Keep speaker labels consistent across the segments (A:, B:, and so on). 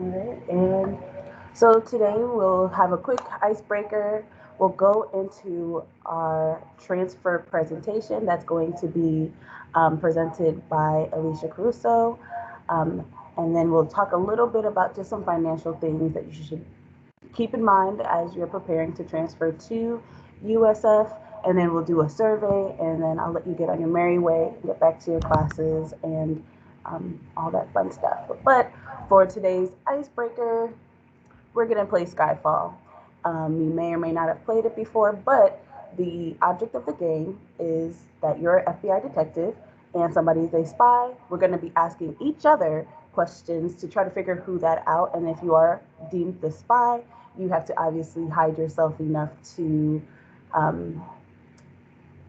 A: All right, and so today we'll have a quick icebreaker. We'll go into our transfer presentation that's going to be presented by Alicia Caruso. Um, and then we'll talk a little bit about just some financial things that you should keep in mind as you're preparing to transfer to USF. And then we'll do a survey, and then I'll let you get on your merry way, get back to your classes, and all that fun stuff. But for today's icebreaker, we're going to play Skyfall. You may or may not have played it before, but the object of the game is that you're an FBI detective and somebody's a spy. We're going to be asking each other questions to try to figure who that out. And if you are deemed the spy, you have to obviously hide yourself enough to um,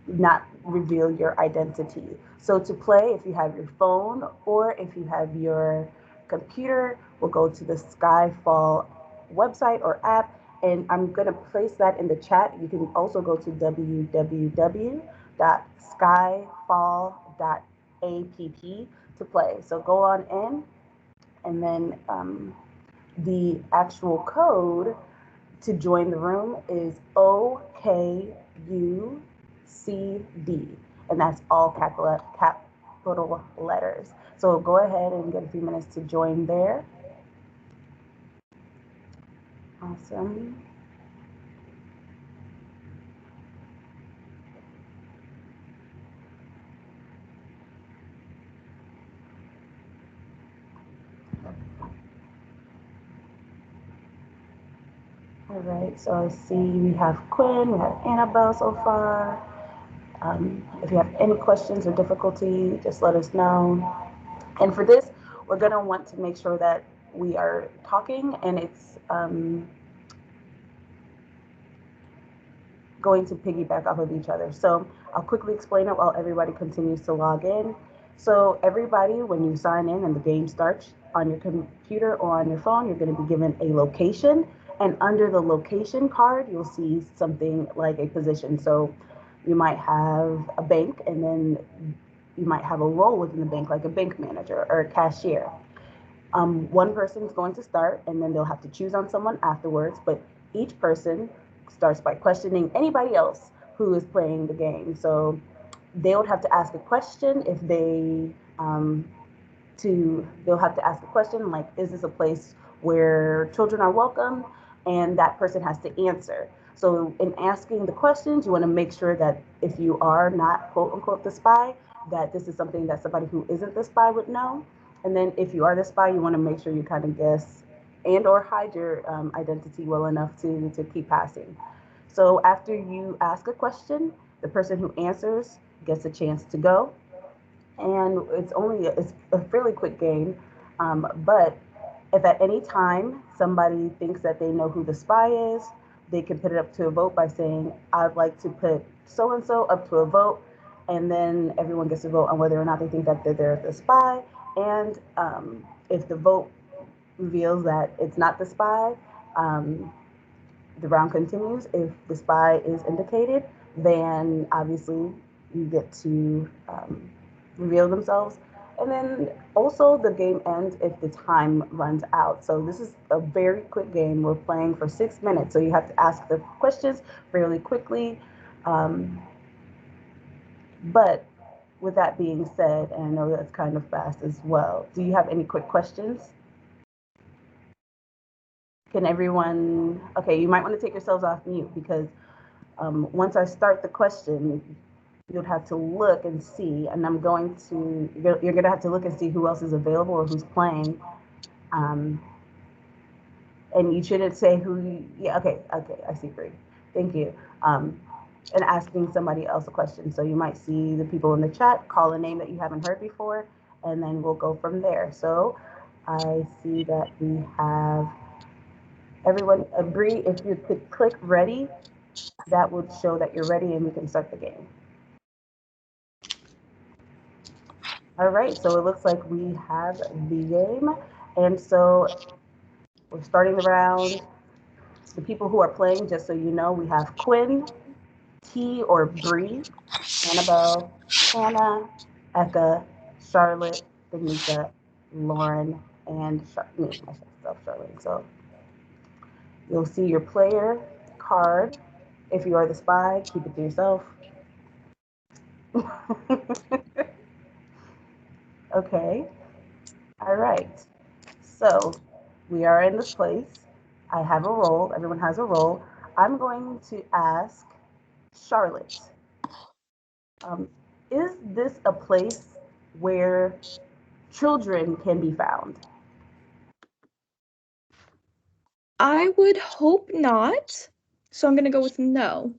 A: not reveal your identity. So to play, if you have your phone or if you have your computer, we'll go to the Skyfall website or app, and I'm going to place that in the chat. You can also go to www.skyfall.app to play. So go on in, and then the actual code to join the room is OKUCD, and that's all capital letters. So go ahead and get a few minutes to join there. Awesome. All right, so I see we have Quinn, we have Annabelle so far. If you have any questions or difficulty, just let us know. And for this, we're going to want to make sure that we are talking and it's going to piggyback off of each other. So I'll quickly explain it while everybody continues to log in. So everybody, when you sign in and the game starts on your computer or on your phone, you're going to be given a location. And under the location card, you'll see something like a position. So you might have a bank, and then you might have a role within the bank, like a bank manager or a cashier. One person is going to start, and then they'll have to choose on someone afterwards. But each person starts by questioning anybody else who is playing the game. So they would have to ask a question if they they'll have to ask a question like, is this a place where children are welcome? And that person has to answer. So in asking the questions, you want to make sure that if you are not quote unquote the spy, that this is something that somebody who isn't the spy would know. And then if you are the spy, you want to make sure you kind of guess and or hide your identity well enough to keep passing. So after you ask a question, the person who answers gets a chance to go, and it's a fairly quick game. But if at any time somebody thinks that they know who the spy is, they can put it up to a vote by saying, "I'd like to put so and so up to a vote," and then everyone gets to vote on whether or not they think that they're the spy. And if the vote reveals that it's not the spy, um, the round continues. If the spy is indicated, then obviously you get to reveal themselves. And then also the game ends if the time runs out. So this is a very quick game. We're playing for 6 minutes, so you have to ask the questions fairly quickly. Um, but with that being said, and I know that's kind of fast as well, do you have any quick questions? Can everyone, okay, you might want to take yourselves off mute because once I start the question, you'll have to look and see, and you're going to have to look and see who else is available or who's playing. Um, and you shouldn't say yeah, okay, I see, great. Thank you. And asking somebody else a question. So you might see the people in the chat, call a name that you haven't heard before, and then we'll go from there. So I see that we have everyone agree. If you could click ready, that would show that you're ready and we can start the game. All right, so it looks like we have the game. And so we're starting the round. The people who are playing, just so you know, we have Quinn, T or Bree, Annabelle, Hannah, Eka, Charlotte, Danica, Lauren, and me, myself, Charlene. So you'll see your player card. If you are the spy, keep it to yourself. Okay. All right. So we are in this place. I have a role. Everyone has a role. I'm going to ask Charlotte, um, is this a place where children can be found?
B: I would hope not. So I'm going to go with no.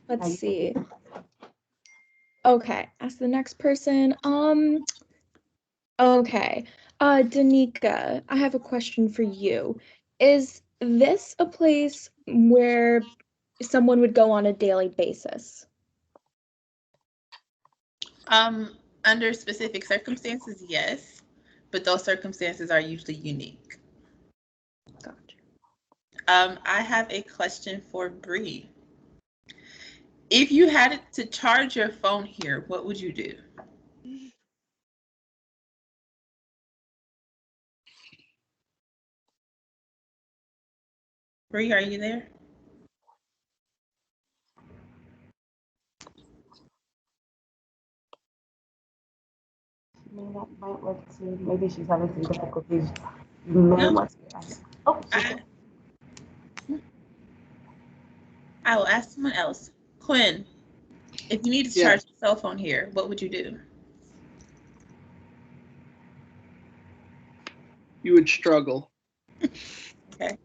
B: Let's see. Okay, ask the next person. Okay. Danica, I have a question for you. Is this a place where someone would go on a daily basis?
C: Under specific circumstances, yes, but those circumstances are usually unique.
B: Gotcha.
C: I have a question for Bree. If you had to charge your phone here, what would you do? Bree, are you there?
A: Maybe she's having some difficulties. You may
C: No.
A: want to ask. Oh,
C: I will ask someone else. Quinn, if you need to charge your cell phone here, what would you do?
D: You would struggle.
C: Okay.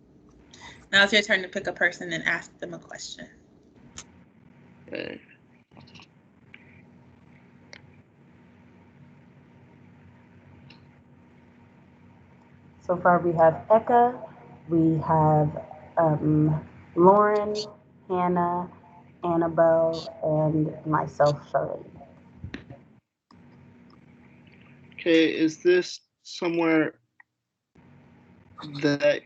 C: Now it's your turn to pick a person and ask them a question.
D: Okay.
A: So far we have Eka, we have Lauren, Hannah, Annabelle, and myself, Charlene.
D: Okay, is this somewhere that...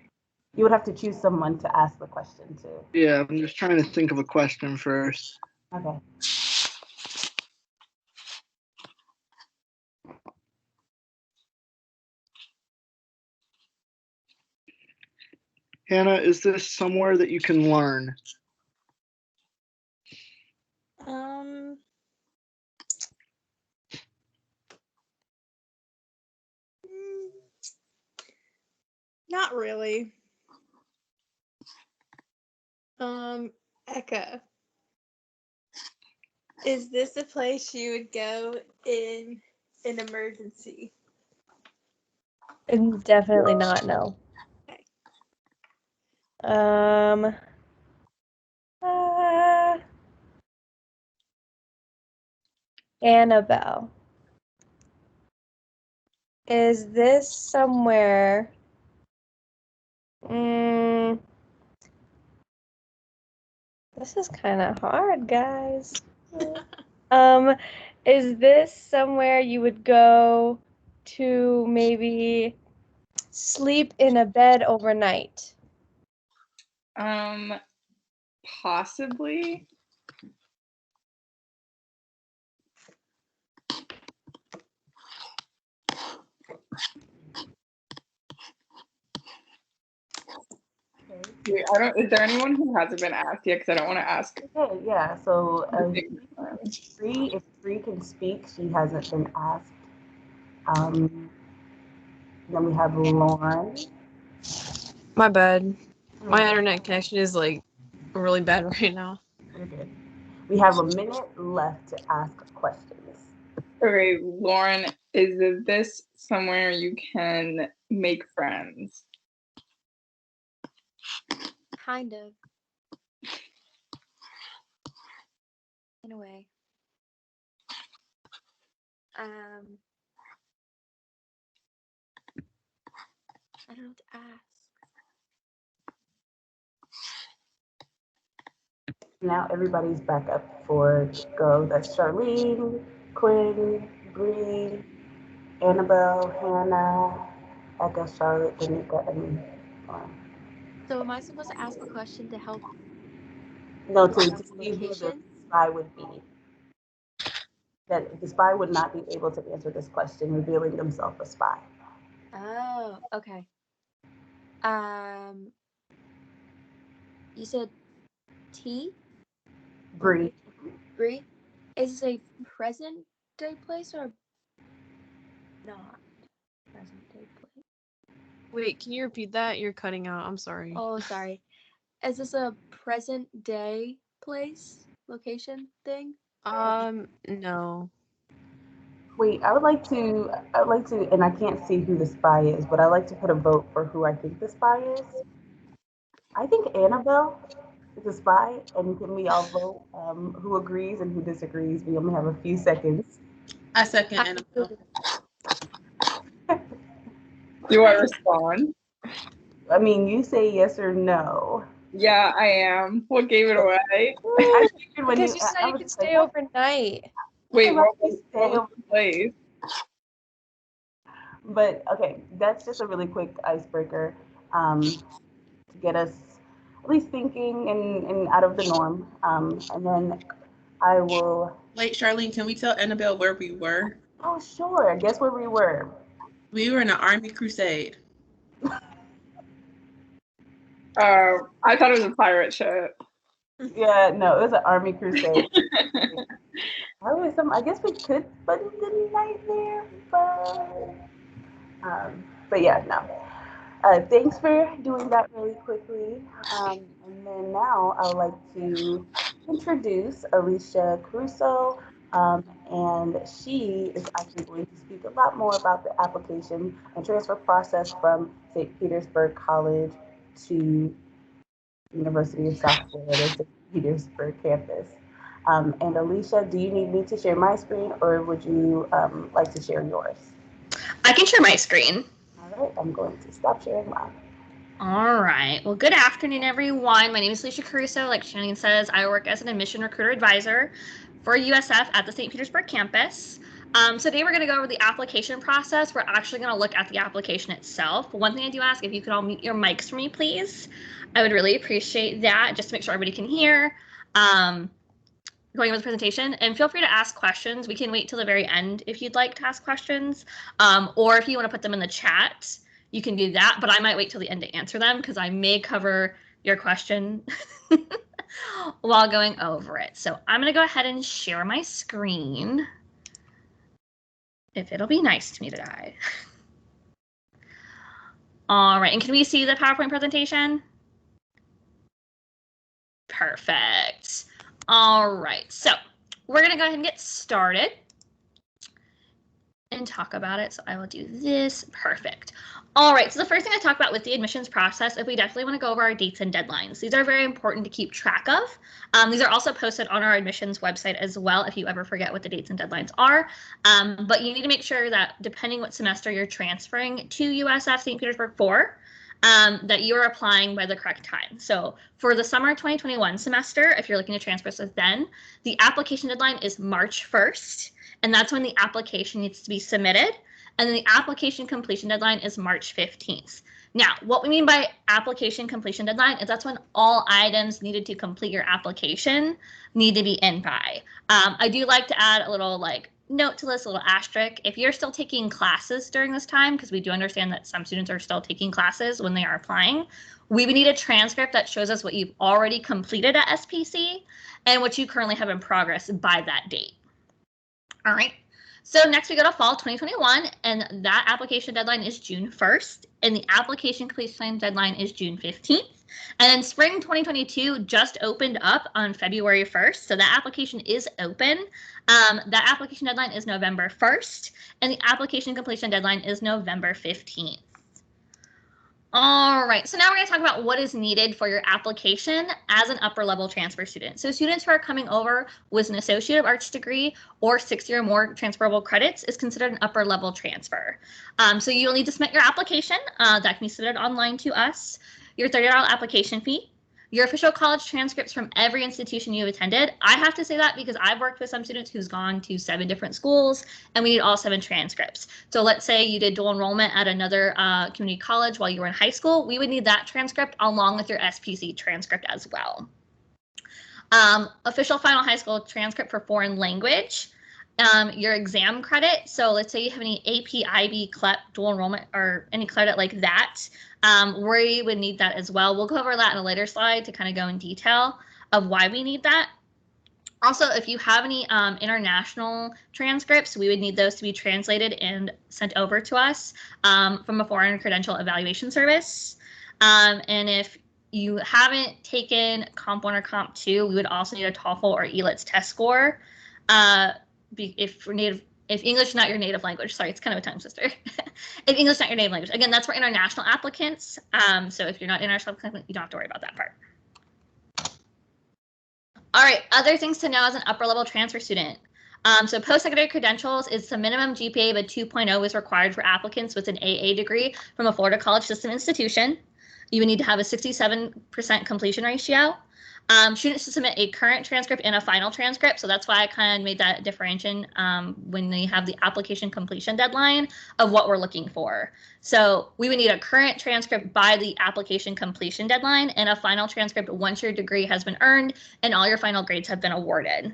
A: You would have to choose someone to ask the question to.
D: Yeah, I'm just trying to think of a question first.
A: Okay.
D: Hannah, is this somewhere that you can learn?
B: Not really. Eka, is this a place you would go in an emergency?
E: Definitely not, no.
B: Okay.
E: Annabelle. Is this somewhere? This is kind of hard, guys. Is this somewhere you would go to maybe sleep in a bed overnight?
F: Possibly. Is there anyone who hasn't been asked yet? Because I don't want to ask.
A: Okay, yeah. So if Bree can speak, she hasn't been asked. Then we have Lauren.
G: My bad. My internet connection is like really bad right now.
A: We're good. We have a minute left to ask questions.
F: Okay, Lauren, is this somewhere you can make friends?
H: Kind of. In a way. I don't know what to ask.
A: Now everybody's back up for go. That's Charlene, Quinn, Bree, Annabelle, Hannah, Eka, Charlotte, Danica, and Lauren.
H: So am I supposed to ask a question to help?
A: No, to see who the spy would be. That the spy would not be able to answer this question, revealing themselves a spy.
H: Oh, okay. You said T?
A: Bree.
H: Bree? Is this a present day place or not present day place?
G: Wait, can you repeat that? You're cutting out. I'm sorry.
H: Oh, sorry. Is this a present day place, location thing?
G: No.
A: Wait, I would like to, and I can't see who the spy is, but I'd like to put a vote for who I think the spy is. I think Annabelle is a spy, and can we all vote who agrees and who disagrees? We only have a few seconds.
C: I second
H: I
C: Annabelle.
F: Do I respond?
A: I mean, you say yes or no.
F: Yeah, I am. What gave it away?
A: I figured when
E: Because
A: you,
E: you said
A: I
E: you
A: was
E: could
A: like,
E: stay overnight.
F: Wait,
A: I
F: what
A: might
F: was,
A: stay
F: what was
A: over-
F: the place?
A: But okay, that's just a really quick icebreaker to get us at least thinking and out of the norm. And then I will.
C: Wait, Charlene, can we tell Annabelle where we were?
A: Oh, sure. Guess where we were.
C: We were in an army crusade.
F: I thought it was a pirate ship.
A: Yeah, no, it was an army crusade. I guess we could spend the night there, but yeah, no. Thanks for doing that really quickly. And then now I would like to introduce Alicia Crusoe, and she is actually going to speak a lot more about the application and transfer process from St. Petersburg College to University of South Florida, St. Petersburg campus. And Alicia, do you need me to share my screen, or would you like to share yours?
I: I can share my screen.
A: All right, I'm going to stop sharing mine.
I: All right. Well, good afternoon, everyone. My name is Alicia Caruso. Like Shannon says, I work as an admission recruiter advisor for USF at the St. Petersburg campus. Today we're going to go over the application process. We're actually going to look at the application itself. One thing I do ask, if you could all mute your mics for me, please. I would really appreciate that, just to make sure everybody can hear. Going over the presentation, and feel free to ask questions. We can wait till the very end if you'd like to ask questions, or if you want to put them in the chat, you can do that, but I might wait till the end to answer them because I may cover your question while going over it. So I'm going to go ahead and share my screen, if it'll be nice to me today. All right, and can we see the PowerPoint presentation? Perfect. All right, so we're going to go ahead and get started and talk about it. So I will do this. Perfect. All right, so the first thing I talk about with the admissions process is we definitely want to go over our dates and deadlines. These are very important to keep track of. These are also posted on our admissions website as well if you ever forget what the dates and deadlines are. But you need to make sure that depending what semester you're transferring to USF St. Petersburg for, that you're applying by the correct time. So for the summer 2021 semester, if you're looking to transfer this then, the application deadline is March 1st, and that's when the application needs to be submitted. And then the application completion deadline is March 15th. Now, what we mean by application completion deadline is that's when all items needed to complete your application need to be in by. I do like to add a little note to this, a little asterisk. If you're still taking classes during this time, because we do understand that some students are still taking classes when they are applying, we would need a transcript that shows us what you've already completed at SPC and what you currently have in progress by that date. All right. So next we go to fall 2021, and that application deadline is June 1st, and the application completion deadline is June 15th. And then spring 2022 just opened up on February 1st, so that application is open. That application deadline is November 1st, and the application completion deadline is November 15th. All right, so now we're going to talk about what is needed for your application as an upper level transfer student. So students who are coming over with an Associate of Arts degree or 60 or more transferable credits is considered an upper level transfer. So you'll need to submit your application that can be submitted online to us, your $30 application fee, your official college transcripts from every institution you've attended. I have to say that because I've worked with some students who's gone to 7 different schools and we need all 7 transcripts. So let's say you did dual enrollment at another community college while you were in high school. We would need that transcript along with your SPC transcript as well. Official final high school transcript for foreign language. Your exam credit. So let's say you have any AP, IB, CLEP, dual enrollment, or any credit like that, we would need that as well. We'll go over that in a later slide to kind of go in detail of why we need that. Also, if you have any international transcripts, we would need those to be translated and sent over to us from a foreign credential evaluation service. And if you haven't taken Comp 1 or Comp 2, we would also need a TOEFL or ELITS test score. If English is not your native language, sorry, it's kind of a tongue twister. If English is not your native language, again, that's for international applicants. So if you're not international applicant, you don't have to worry about that part. All right, other things to know as an upper level transfer student. So post-secondary credentials is the minimum GPA of a 2.0 is required for applicants with an AA degree from a Florida college system institution. You would need to have a 67% completion ratio. Students to submit a current transcript and a final transcript. So that's why I kind of made that differentiation when they have the application completion deadline of what we're looking for. So we would need a current transcript by the application completion deadline and a final transcript once your degree has been earned and all your final grades have been awarded.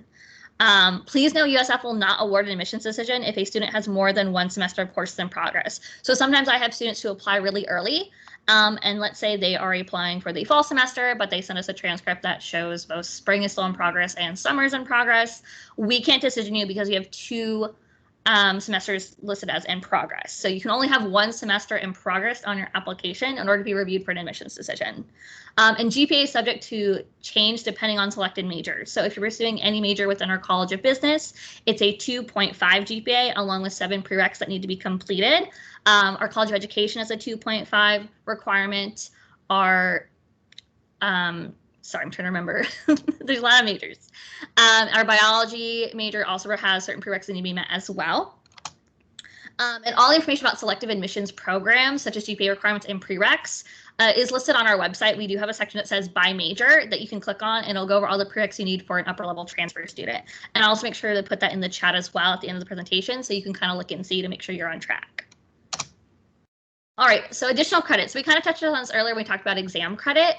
I: Please know USF will not award an admissions decision if a student has more than one semester of courses in progress. So sometimes I have students who apply really early. And let's say they are applying for the fall semester, but they send us a transcript that shows both spring is still in progress and summer is in progress. We can't decision you because you have 2 semesters listed as in progress. So you can only have 1 semester in progress on your application in order to be reviewed for an admissions decision. And GPA is subject to change depending on selected majors. So if you're pursuing any major within our College of Business, it's a 2.5 GPA along with 7 prereqs that need to be completed. Our College of Education is a 2.5 requirement. Sorry, I'm trying to remember. There's a lot of majors. Our biology major also has certain prereqs that need to be met as well. And all the information about selective admissions programs, such as GPA requirements and prereqs, is listed on our website. We do have a section that says by major that you can click on, and it'll go over all the prereqs you need for an upper level transfer student. And I'll also make sure to put that in the chat as well at the end of the presentation, so you can kind of look and see to make sure you're on track. All right, so additional credits. We kind of touched on this earlier when we talked about exam credit.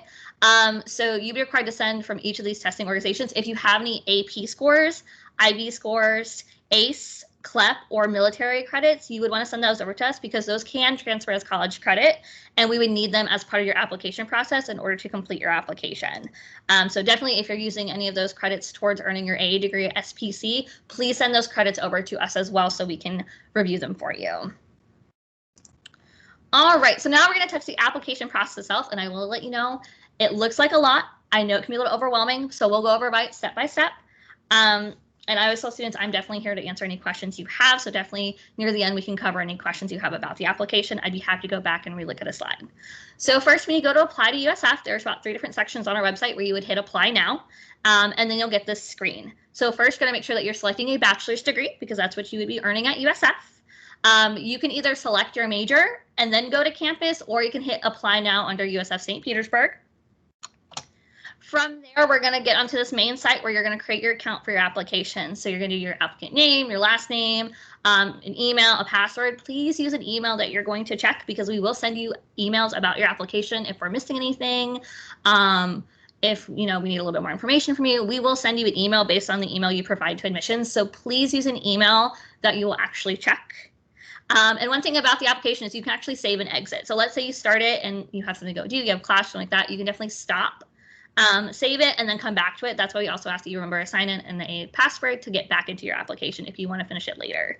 I: So you'd be required to send from each of these testing organizations if you have any AP scores, IB scores, ACE, CLEP, or military credits, you would want to send those over to us because those can transfer as college credit, and we would need them as part of your application process in order to complete your application. So definitely if you're using any of those credits towards earning your AA degree at SPC, please send those credits over to us as well so we can review them for you. All right, so now we're going to touch the application process itself, and I will let you know it looks like a lot. I know it can be a little overwhelming, so we'll go over it step by step. And I always tell students I'm definitely here to answer any questions you have, so definitely near the end we can cover any questions you have about the application. I'd be happy to go back and relook at a slide. So first, when you go to apply to USF, there's about 3 different sections on our website where you would hit apply now, and then you'll get this screen. So first, going to make sure that you're selecting a bachelor's degree because that's what you would be earning at USF. You can either select your major and then go to campus, or you can hit apply now under USF St. Petersburg. From there, we're going to get onto this main site where you're going to create your account for your application. So you're going to do your applicant name, your last name, an email, a password. Please use an email that you're going to check because we will send you emails about your application if we're missing anything. If we need a little bit more information from you, we will send you an email based on the email you provide to admissions. So please use an email that you will actually check. And one thing about the application is you can actually save and exit. So let's say you start it and you have something to go do, you have class, something like that, you can definitely stop, save it, and then come back to it. That's why we also ask that you remember a sign-in and a password to get back into your application if you want to finish it later.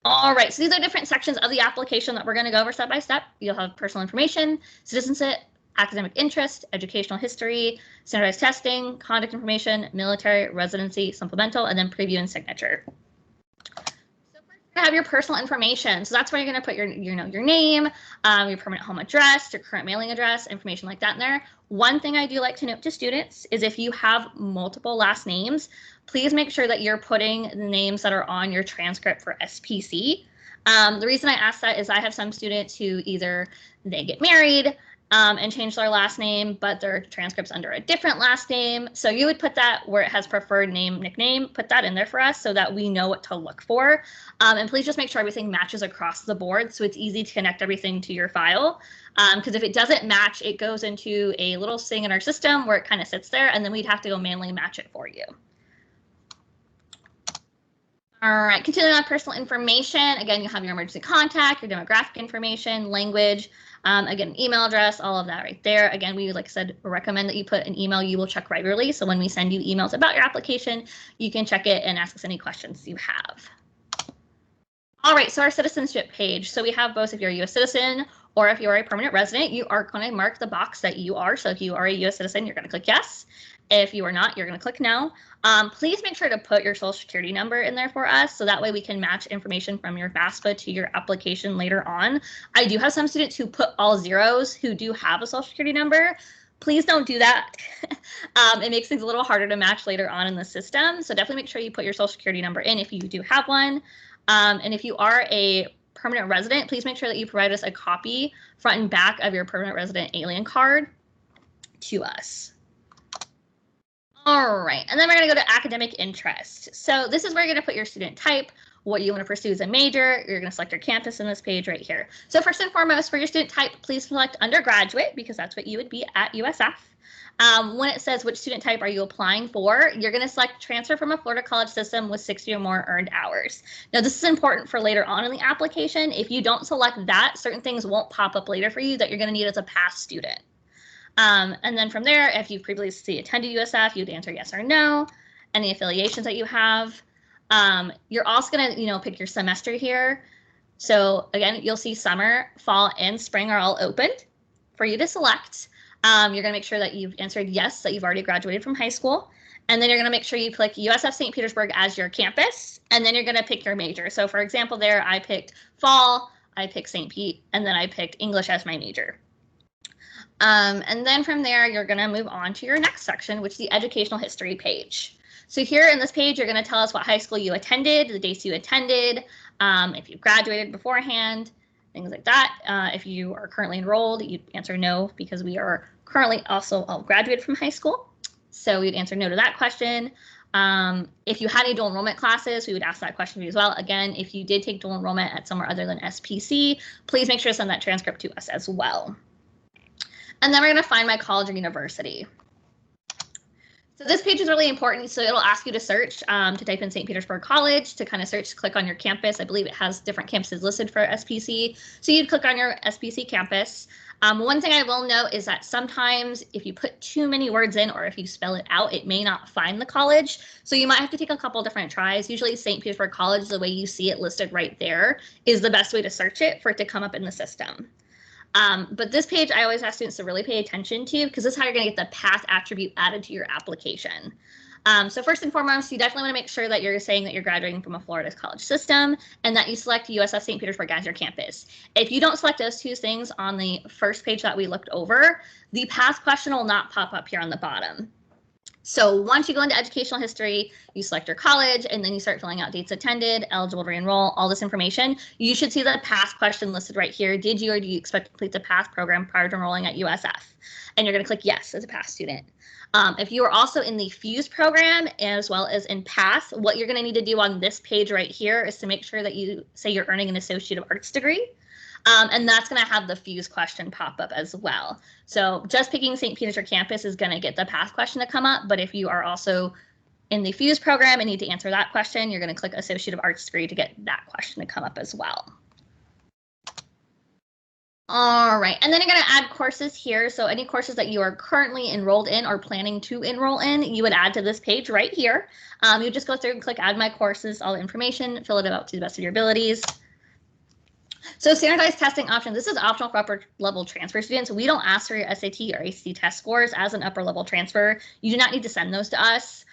I: All right, so these are different sections of the application that we're going to go over step by step. You'll have personal information, citizenship, academic interest, educational history, standardized testing, conduct information, military, residency, supplemental, and then preview and signature. Have your personal information. So that's where you're going to put your name, your permanent home address, your current mailing address, information like that in there. One thing I do like to note to students is if you have multiple last names, please make sure that you're putting the names that are on your transcript for SPC. The reason I ask that is I have some students who either they get married and change their last name, but their transcript's under a different last name. So you would put that where it has preferred name, nickname, put that in there for us so that we know what to look for. And please just make sure everything matches across the board so it's easy to connect everything to your file. Because if it doesn't match, it goes into a little thing in our system where it kind of sits there, and then we'd have to go manually match it for you. All right, continuing on personal information. Again, you have your emergency contact, your demographic information, language, again, email address, all of that right there. Again, we, like I said, recommend that you put an email you will check regularly. So when we send you emails about your application, you can check it and ask us any questions you have. All right, so our citizenship page. So we have both if you're a U.S. citizen or if you are a permanent resident, you are going to mark the box that you are. So if you are a U.S. citizen, you're going to click yes. If you are not, you're going to click no. Please make sure to put your social security number in there for us. So that way we can match information from your FAFSA to your application later on. I do have some students who put all zeros who do have a social security number. Please don't do that. It makes things a little harder to match later on in the system. So definitely make sure you put your social security number in if you do have one. And if you are a permanent resident, please make sure that you provide us a copy front and back of your permanent resident alien card to us. All right, and then we're going to go to academic interest. So this is where you're going to put your student type, what you want to pursue as a major. You're going to select your campus in this page right here. So first and foremost, for your student type, please select undergraduate because that's what you would be at USF. When it says which student type are you applying for, you're going to select transfer from a Florida college system with 60 or more earned hours. Now, this is important for later on in the application. If you don't select that, certain things won't pop up later for you that you're going to need as a past student. And then from there, if you've previously attended USF, you'd answer yes or no, any affiliations that you have. You're also going to, pick your semester here. So again, you'll see summer, fall, and spring are all opened for you to select. You're going to make sure that you've answered yes, that you've already graduated from high school. And then you're going to make sure you click USF St. Petersburg as your campus. And then you're going to pick your major. So for example, there I picked fall, I picked St. Pete, and then I picked English as my major. And then from there, you're going to move on to your next section, which is the educational history page. So here in this page, you're going to tell us what high school you attended, the dates you attended, if you graduated beforehand, things like that. If you are currently enrolled, you'd answer no because we are currently also all graduated from high school. So we'd answer no to that question. If you had any dual enrollment classes, we would ask that question to you as well. Again, if you did take dual enrollment at somewhere other than SPC, please make sure to send that transcript to us as well. And then we're going to find my college or university. So this page is really important. So it'll ask you to search, to type in St. Petersburg College, to kind of search, click on your campus. I believe it has different campuses listed for SPC. So you'd click on your SPC campus. One thing I will note is that sometimes if you put too many words in or if you spell it out, it may not find the college. So you might have to take a couple different tries. Usually St. Petersburg College, the way you see it listed right there, is the best way to search it for it to come up in the system. But this page, I always ask students to really pay attention to because this is how you're going to get the PATHe attribute added to your application. So first and foremost, you definitely want to make sure that you're saying that you're graduating from a Florida college system and that you select USF St. Petersburg as your campus. If you don't select those two things on the first page that we looked over, the PATHe question will not pop up here on the bottom. So once you go into educational history, you select your college, and then you start filling out dates attended, eligible to re-enroll, all this information. You should see the PATHe question listed right here. Did you or do you expect to complete the PATHe program prior to enrolling at USF? And you're going to click yes as a PATHe student. If you are also in the FUSE program as well as in PATHe, what you're going to need to do on this page right here is to make sure that you say you're earning an Associate of Arts degree. And that's going to have the FUSE question pop up as well. So just picking St. Petersburg campus is going to get the PATHe question to come up. But if you are also in the FUSE program and need to answer that question, you're going to click Associate of Arts degree to get that question to come up as well. All right, and then you're going to add courses here. So any courses that you are currently enrolled in or planning to enroll in, you would add to this page right here. You just go through and click Add My Courses, all the information, fill it out to the best of your abilities. So standardized testing option, this is optional for upper level transfer students. We don't ask for your SAT or ACT test scores as an upper level transfer. You do not need to send those to us.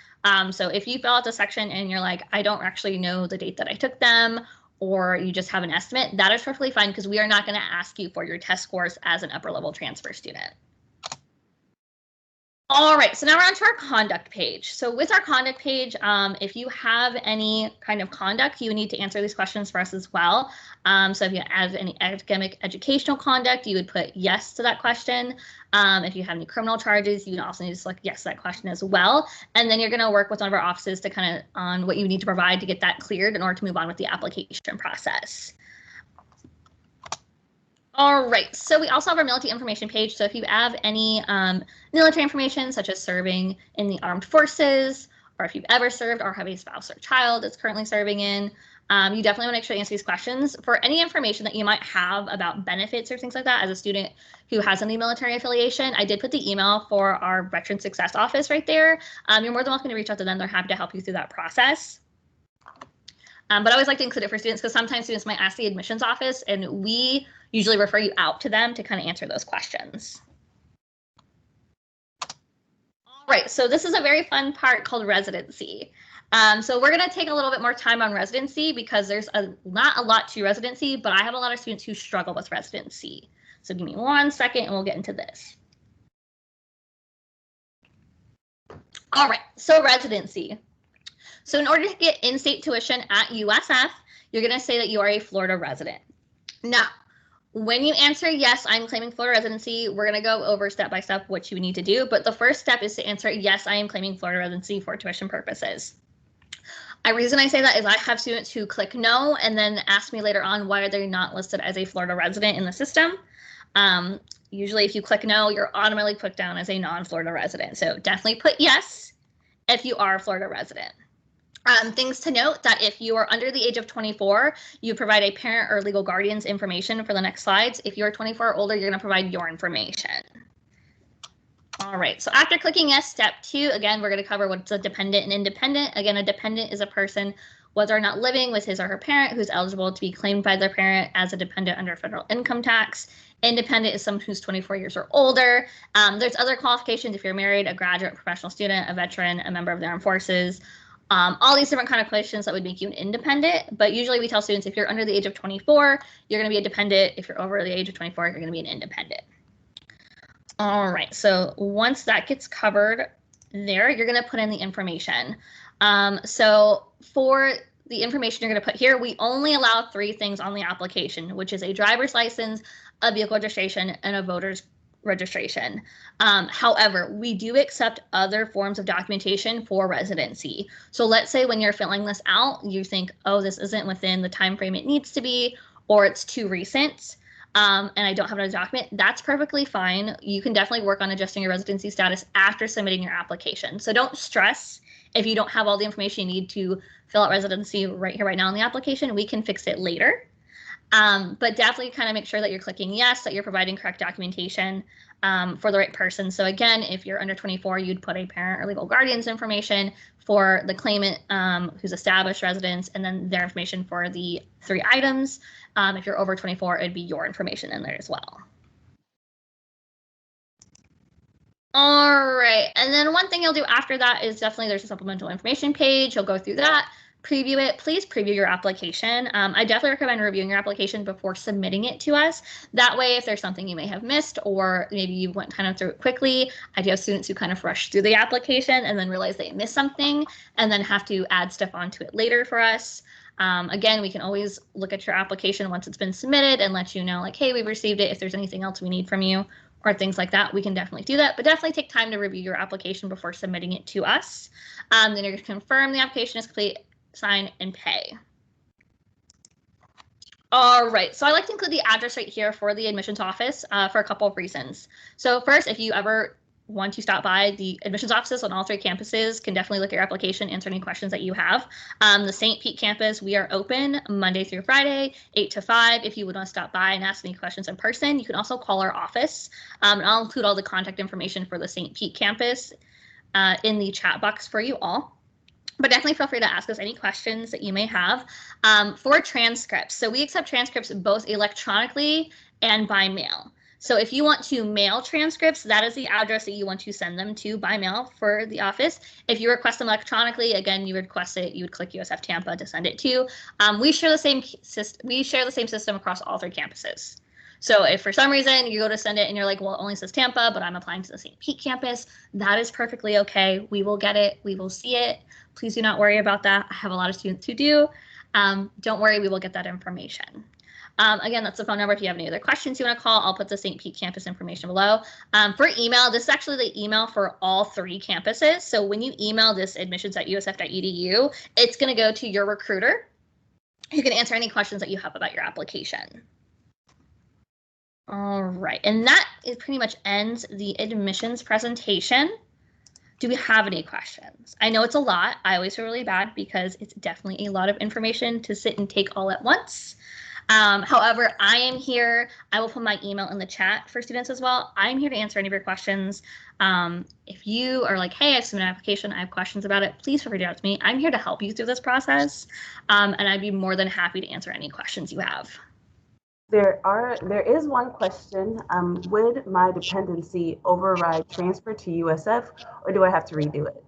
I: So if you fill out the section and you're like, I don't actually know the date that I took them, or you just have an estimate, that is perfectly fine because we are not going to ask you for your test scores as an upper level transfer student. All right, so now we're on to our conduct page. So with our conduct page, if you have any kind of conduct, you need to answer these questions for us as well. So if you have any academic educational conduct, you would put yes to that question. If you have any criminal charges, you would also need to select yes to that question as well. And then you're going to work with one of our offices to kind of on what you need to provide to get that cleared in order to move on with the application process. All right, so we also have our military information page. So if you have any military information, such as serving in the armed forces or if you've ever served or have a spouse or child that's currently serving in. You definitely want to make sure to answer these questions. For any information that you might have about benefits or things like that as a student who has any military affiliation, I did put the email for our Veteran Success Office right there. You're more than welcome to reach out to them. They're happy to help you through that process. But I always like to include it for students because sometimes students might ask the admissions office, and we usually refer you out to them to kind of answer those questions. All right, so this is a very fun part called residency. So we're going to take a little bit more time on residency because there's not a lot to residency, but I have a lot of students who struggle with residency. So give me 1 second and we'll get into this. All right, so residency. So in order to get in-state tuition at USF, you're going to say that you are a Florida resident. Now, when you answer yes, I'm claiming Florida residency, we're going to go over step by step what you need to do. But the first step is to answer yes, I am claiming Florida residency for tuition purposes. The reason I say that is I have students who click no and then ask me later on why are they not listed as a Florida resident in the system. Usually if you click no, you're automatically put down as a non-Florida resident. So definitely put yes if you are a Florida resident. Things to note that if you are under the age of 24, you provide a parent or legal guardian's information for the next slides. If you're 24 or older, you're going to provide your information. All right, so after clicking yes, step 2, again, we're going to cover what's a dependent and independent. Again, a dependent is a person, whether or not living with his or her parent, who's eligible to be claimed by their parent as a dependent under federal income tax. Independent is someone who's 24 years or older. There's other qualifications if you're married, a graduate, professional student, a veteran, a member of the armed forces. All these different kind of questions that would make you an independent, but usually we tell students if you're under the age of 24, you're going to be a dependent. If you're over the age of 24, you're going to be an independent. All right, so once that gets covered there, you're going to put in the information. So for the information you're going to put here, we only allow 3 things on the application, which is a driver's license, a vehicle registration, and a voter's registration. However, we do accept other forms of documentation for residency. So let's say when you're filling this out, you think, oh, this isn't within the time frame it needs to be, or it's too recent, and I don't have another document. That's perfectly fine. You can definitely work on adjusting your residency status after submitting your application. So don't stress if you don't have all the information you need to fill out residency right here, right now in the application. We can fix it later. But definitely kind of make sure that you're clicking yes, that you're providing correct documentation for the right person. So again, if you're under 24, you'd put a parent or legal guardian's information for the claimant who's established residence, and then their information for the 3 items. If you're over 24, it'd be your information in there as well. All right, and then one thing you'll do after that is definitely there's a supplemental information page. You'll go through that, preview it. Please preview your application. I definitely recommend reviewing your application before submitting it to us. That way, if there's something you may have missed or maybe you went kind of through it quickly, I do have students who kind of rush through the application and then realize they missed something and then have to add stuff onto it later for us. Again, we can always look at your application once it's been submitted and let you know like, hey, we've received it. If there's anything else we need from you or things like that, we can definitely do that. But definitely take time to review your application before submitting it to us. Then you're going to confirm the application is complete, sign, and pay. All right, so I like to include the address right here for the admissions office for a couple of reasons. So first, if you ever want to stop by, the admissions offices on all 3 campuses can definitely look at your application, answer any questions that you have. The St. Pete campus, we are open Monday through Friday, 8 to 5. If you would want to stop by and ask any questions in person, you can also call our office. And I'll include all the contact information for the St. Pete campus in the chat box for you all. But definitely feel free to ask us any questions that you may have. For transcripts, so we accept transcripts both electronically and by mail. So if you want to mail transcripts, that is the address that you want to send them to by mail for the office. If you request them electronically, again, you request it, you would click USF Tampa to send it to. We share the same system across all 3 campuses. So if for some reason you go to send it and you're like, well, it only says Tampa, but I'm applying to the St. Pete campus, that is perfectly okay. We will get it. We will see it. Please do not worry about that. I have a lot of students who do. Don't worry, we will get that information. Again, that's the phone number. If you have any other questions you want to call, I'll put the St. Pete campus information below. For email, this is actually the email for all 3 campuses. So when you email this admissions@usf.edu, it's going to go to your recruiter who can answer any questions that you have about your application. All right, and that pretty much ends the admissions presentation. Do we have any questions? I know it's a lot. I always feel really bad because it's definitely a lot of information to sit and take all at once. However, I am here. I will put my email in the chat for students as well. I'm here to answer any of your questions. If you are like, hey, I've submitted an application, I have questions about it, please feel free to reach out to me. I'm here to help you through this process, and I'd be more than happy to answer any questions you have.
A: There is one question. Would my dependency override transfer to USF, or do I have to redo it?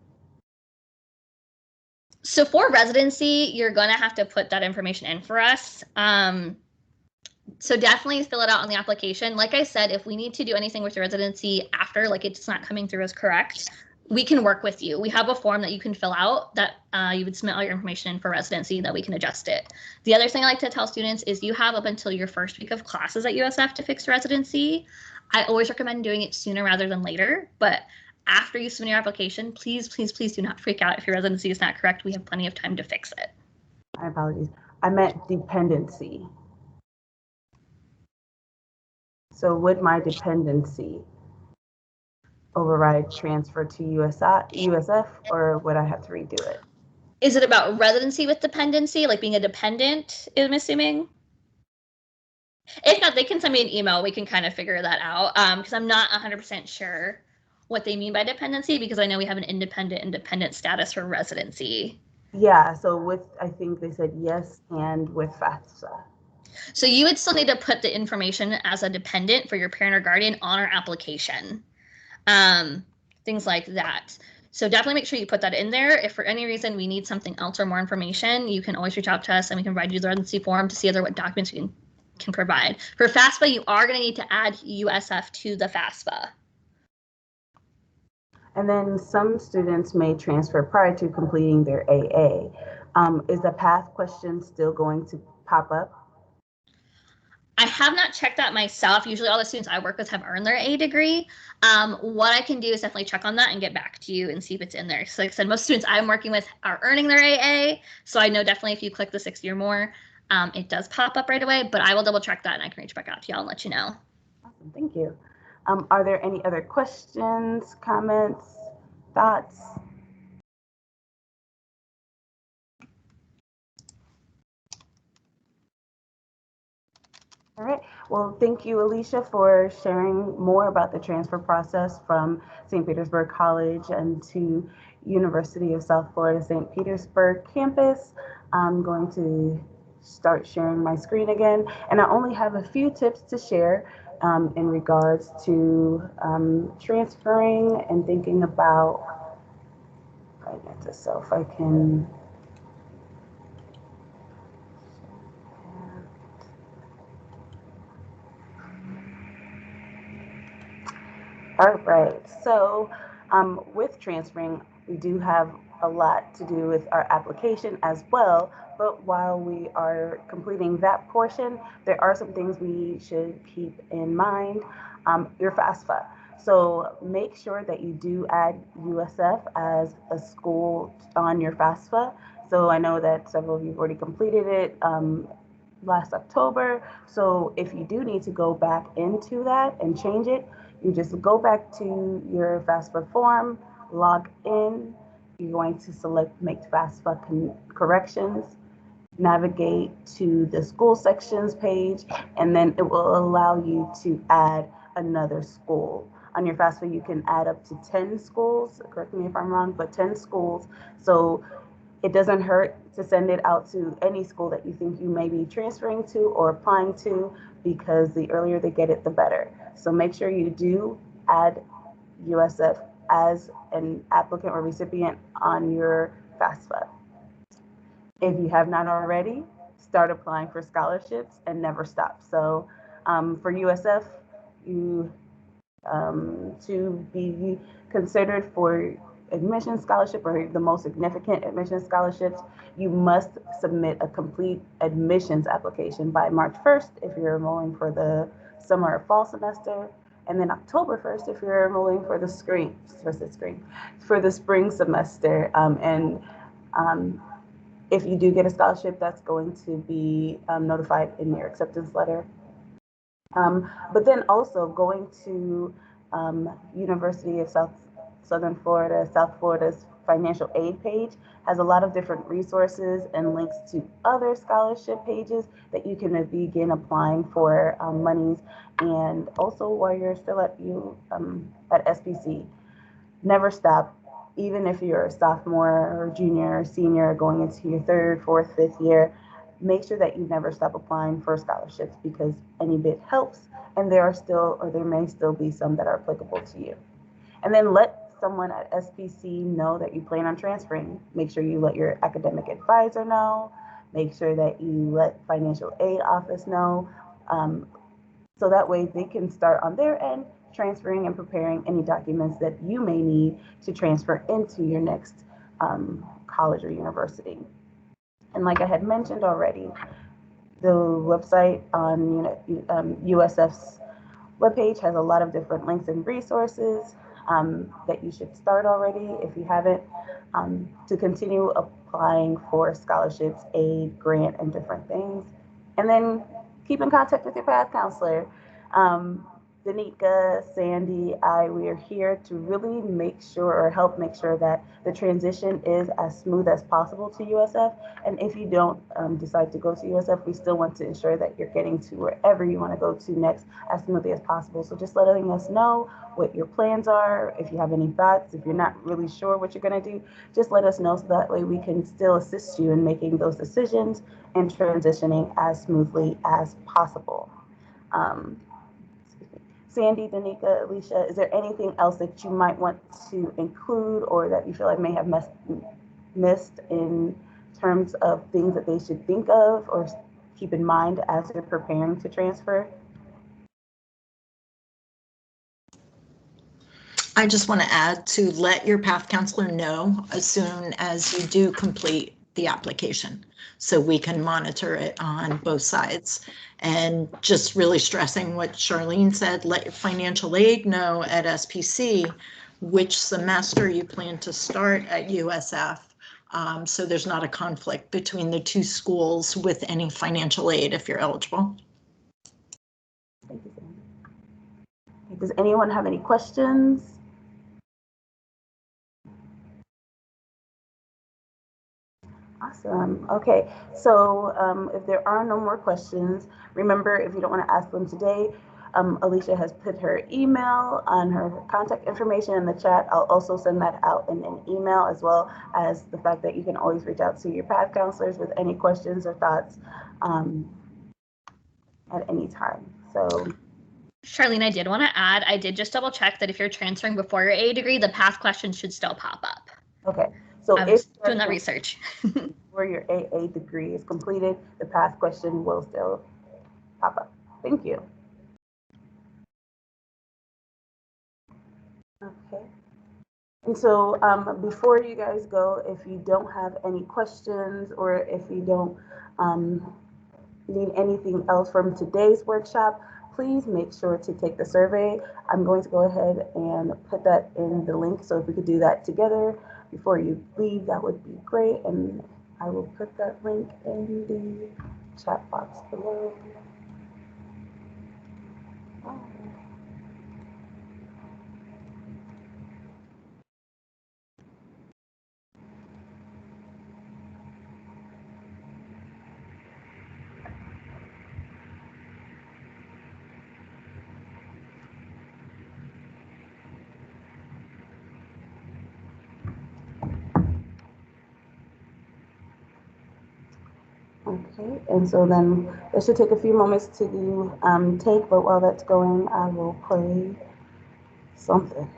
I: So for residency, you're going to have to put that information in for us. So definitely fill it out on the application. Like I said, if we need to do anything with your residency after, like it's not coming through as correct, we can work with you. We have a form that you can fill out that you would submit all your information in for residency that we can adjust it. The other thing I like to tell students is you have up until your first week of classes at USF to fix residency. I always recommend doing it sooner rather than later, but after you submit your application, please, please, please do not freak out if your residency is not correct. We have plenty of time to fix it.
A: My apologies. I meant dependency. So would my dependency override transfer to USF, or would I have to redo it?
I: Is it about residency with dependency, like being a dependent, I'm assuming? If not, they can send me an email. We can kind of figure that out because I'm not 100% sure what they mean by dependency because I know we have an independent status for residency.
A: Yeah, so I think they said yes, and with FAFSA.
I: So you would still need to put the information as a dependent for your parent or guardian on our application. Things like that. So definitely make sure you put that in there. If for any reason we need something else or more information, you can always reach out to us and we can provide you the residency form to see what documents we can provide. For FAFSA, you are going to need to add USF to the FAFSA.
A: And then some students may transfer prior to completing their AA. Is the PATHe question still going to pop up?
I: I have not checked that myself. Usually all the students I work with have earned their A degree. What I can do is definitely check on that and get back to you and see if it's in there. So like I said, most students I'm working with are earning their AA. So I know definitely if you click the 60 or more, it does pop up right away, but I will double check that and I can reach back out to y'all and let you know.
A: Awesome, thank you. Are there any other questions, comments, thoughts? All right. Well, thank you, Alicia, for sharing more about the transfer process from St. Petersburg College and to University of South Florida St. Petersburg campus. I'm going to start sharing my screen again, and I only have a few tips to share in regards to transferring and thinking about, so if I can. All right, so with transferring, we do have a lot to do with our application as well, but while we are completing that portion, there are some things we should keep in mind. Your FAFSA. So make sure that you do add USF as a school on your FAFSA. So I know that several of you have already completed it last October. So if you do need to go back into that and change it, you just go back to your FAFSA form, log in. You're going to select Make FAFSA Corrections, navigate to the school sections page, and then it will allow you to add another school. On your FAFSA, you can add up to 10 schools, correct me if I'm wrong, but 10 schools. So it doesn't hurt to send it out to any school that you think you may be transferring to or applying to, because the earlier they get it, the better. So make sure you do add USF as an applicant or recipient on your FAFSA. If you have not already, start applying for scholarships and never stop. So for USF, you to be considered for admission scholarship or the most significant admission scholarships, you must submit a complete admissions application by March 1st if you're enrolling for the summer or fall semester, and then October 1st if you're enrolling for the spring semester. If you do get a scholarship, that's going to be notified in your acceptance letter. But then also going to University of South Southern Florida, South Florida's financial aid page has a lot of different resources and links to other scholarship pages that you can begin applying for monies. And also while you're still at SPC, never stop. Even if you're a sophomore or junior or senior going into your third, fourth, fifth year, make sure that you never stop applying for scholarships because any bit helps, and there are still, or there may still be some that are applicable to you. And then let someone at SPC know that you plan on transferring. Make sure you let your academic advisor know. Make sure that you let financial aid office know. So that way they can start on their end transferring and preparing any documents that you may need to transfer into your next college or university. And like I had mentioned already, the website on USF's webpage has a lot of different links and resources that you should start already if you haven't, to continue applying for scholarships, aid, grant, and different things. And then keep in contact with your PATHe counselor. Danica, Sandy, we are here to really make sure or help make sure that the transition is as smooth as possible to USF. And if you don't decide to go to USF, we still want to ensure that you're getting to wherever you want to go to next as smoothly as possible. So just letting us know what your plans are. If you have any thoughts, if you're not really sure what you're going to do, just let us know so that way we can still assist you in making those decisions and transitioning as smoothly as possible. Sandy, Danica, Alicia, is there anything else that you might want to include or that you feel like may have missed in terms of things that they should think of or keep in mind as they're preparing to transfer?
J: I just want to add to let your PATHe counselor know as soon as you do complete the application so we can monitor it on both sides. And just really stressing what Charlene said, let your financial aid know at SPC which semester you plan to start at USF. So there's not a conflict between the two schools with any financial aid if you're eligible.
A: Thank you, Sandy. Does anyone have any questions? Awesome. Okay, so if there are no more questions, remember, if you don't want to ask them today, Alicia has put her email on her contact information in the chat. I'll also send that out in an email, as well as the fact that you can always reach out to your PATHe counselors with any questions or thoughts at any time. So,
I: Charlene, I did want to add, I did just double check that if you're transferring before your A degree, the PATHe questions should still pop up.
A: Okay, so
I: I was doing that research.
A: Before your AA degree is completed, the PATHe question will still pop up. Thank you. Okay. And so before you guys go, if you don't have any questions or if you don't need anything else from today's workshop, please make sure to take the survey. I'm going to go ahead and put that in the link. So if we could do that together before you leave, that would be great. And I will put that link in the chat box below. Okay, and so then it should take a few moments to take, but while that's going, I will play something.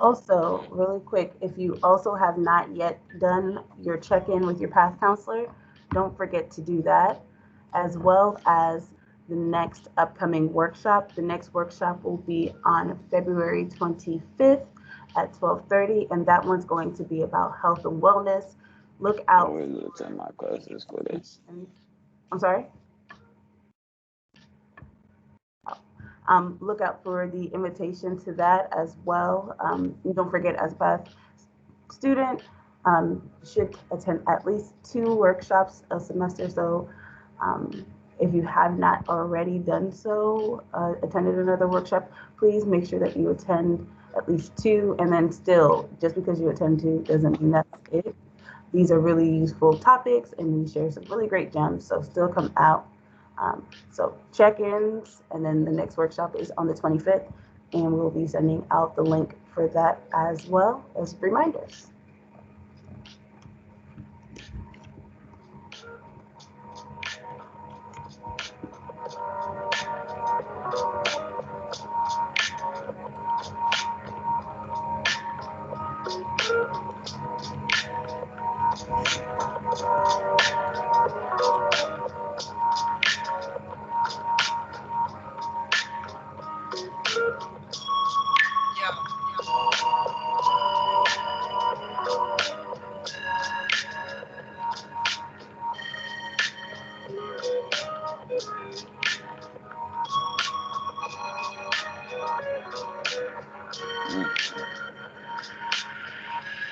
A: Also, really quick, if you also have not yet done your check-in with your PATH counselor, don't forget to do that, as well as the next upcoming workshop. The next workshop will be on February 25th at 12:30, and that one's going to be about health and wellness. Look
K: I
A: out.
K: always attend my classes for this.
A: I'm sorry? Look out for the invitation to that as well. And don't forget, as a PATH student, should attend at least 2 workshops a semester. So if you have not already done so, attended another workshop, please make sure that you attend at least 2. And then still, just because you attend 2 doesn't mean that's it. These are really useful topics, and we share some really great gems. So still come out. So check-ins, and then the next workshop is on the 25th, and we'll be sending out the link for that as well as reminders.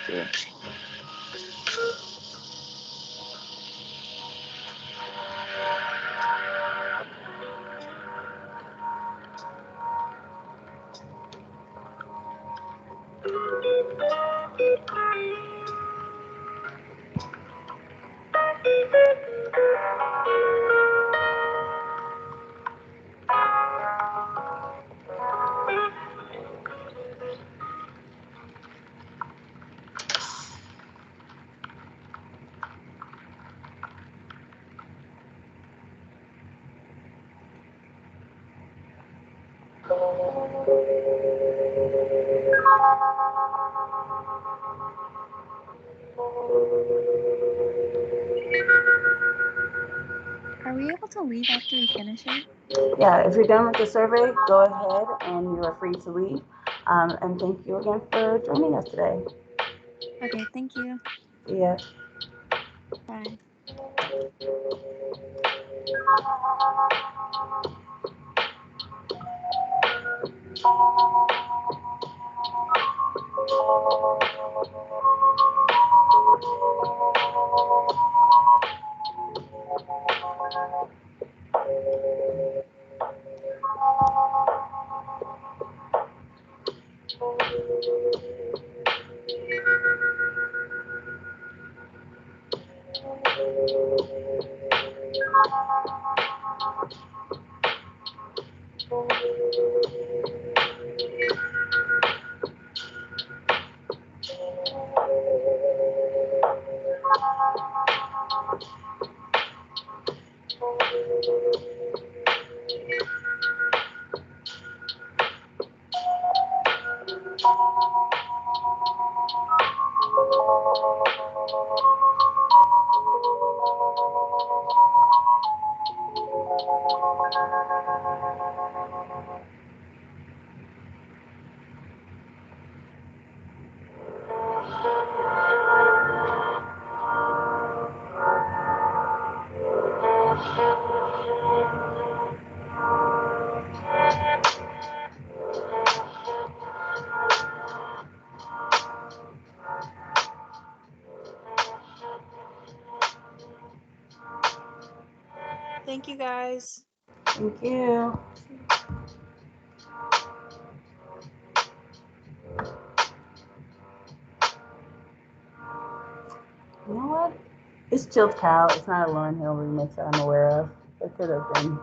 K: Yeah.
H: Are we able to leave after we finish it?
A: Yeah, if you're done with the survey, go ahead and you are free to leave. And thank you again for joining us today.
H: Okay, thank you.
A: Yeah.
H: Bye.
G: Thank you guys.
A: Thank you. You know what? It's Chilled Cow. It's not a Lauryn Hill remix that I'm aware of. It could have been.